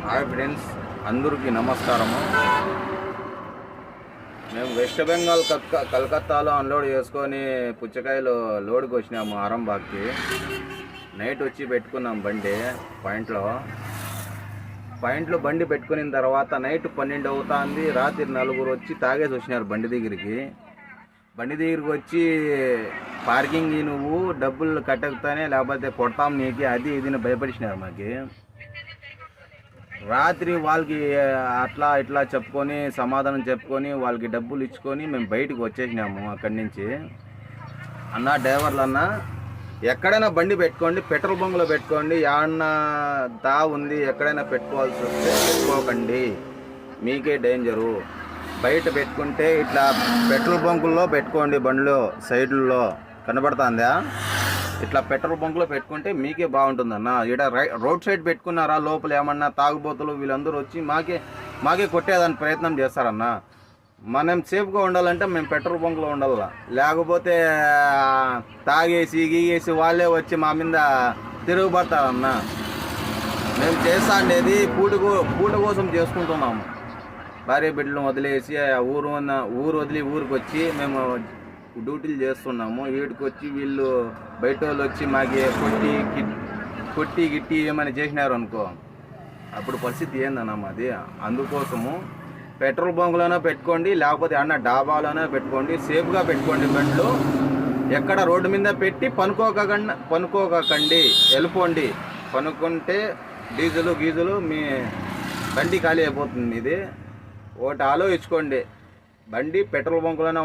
Hi friends, అందరికీ నమస్కారము. మేము వెస్ట్ బెంగాల్ కలకత్తాలో అన్లోడ్ చేసుకొని పుచ్చకాయలు లోడ్కి వచ్చినాము ఆరంబాగ్కి. నైట్ వచ్చి పెట్టుకున్నాం పాయింట్లో బండి పెట్టుకున్న తర్వాత నైట్ 12 అవుతుంది. రాత్రి 4 వచ్చి తాగేసి వచ్చినారు బండి దగ్గరికి వచ్చి పార్కింగ్ నువ్వు డబ్బులు కట్టకపోతేనే లేకపోతే కొడతాం నీకు అది ఇదిని భయపడిచినారు మాకి. రాత్రి వాళ్ళకి అట్లా ఇట్లా చెప్పుకొని సమాధానం చెప్పుకొని వాళ్ళకి డబ్బులు ఇచ్చుకొని మేము బయటకు వచ్చేసినాము అక్కడి నుంచి. అన్న డ్రైవర్లు అన్న, ఎక్కడైనా బండి పెట్టుకోండి, పెట్రోల్ బంకులో పెట్టుకోండి, ఏమన్నా ఉంది ఎక్కడైనా పెట్టుకోవాల్సి వస్తే పెట్టుకోకండి, మీకే డేంజరు. బయట పెట్టుకుంటే ఇట్లా పెట్రోల్ బంకుల్లో పెట్టుకోండి, బండ్లు సైడ్లలో కనబడుతుందా, ఇట్లా పెట్రోల్ బంకులో పెట్టుకుంటే మీకే బాగుంటుందన్న. ఇక్కడ రోడ్ సైడ్ పెట్టుకున్నారా, లోపల ఏమన్నా తాగుబోతులు వీళ్ళందరూ వచ్చి మాకే కొట్టేదానికి ప్రయత్నం చేస్తారన్న. మనం సేఫ్గా ఉండాలంటే మేము పెట్రోల్ బంకులో ఉండాల, లేకపోతే తాగేసి గీగేసి వాళ్ళే వచ్చి మా మీద తిరుగుపడతారన్న. మేము చేస్తా ఉండేది పూట కోసం చేసుకుంటున్నాము. భార్య బిడ్డలను వదిలేసి ఊరు వదిలి ఊరికి వచ్చి మేము డ్యూటీలు చేస్తున్నాము. వీడికి వచ్చి వీళ్ళు బయట వాళ్ళు వచ్చి మాకు కొట్టి గిట్టి ఏమైనా చేసినారు అనుకో, అప్పుడు పరిస్థితి ఏందన్నా మాది. అందుకోసము పెట్రోల్ బంకులోనే పెట్టుకోండి, లేకపోతే అన్న డాబాలోనే పెట్టుకోండి, సేఫ్గా పెట్టుకోండి. బండ్లు ఎక్కడ రోడ్డు మీద పెట్టి పనుకోకండి, వెళ్ళిపోండి. పనుకుంటే గీజులు మీ బండి ఖాళీ అయిపోతుంది. ఇది ఒకటి ఆలోచించుకోండి, బండి పెట్రోల్ బంకులోనే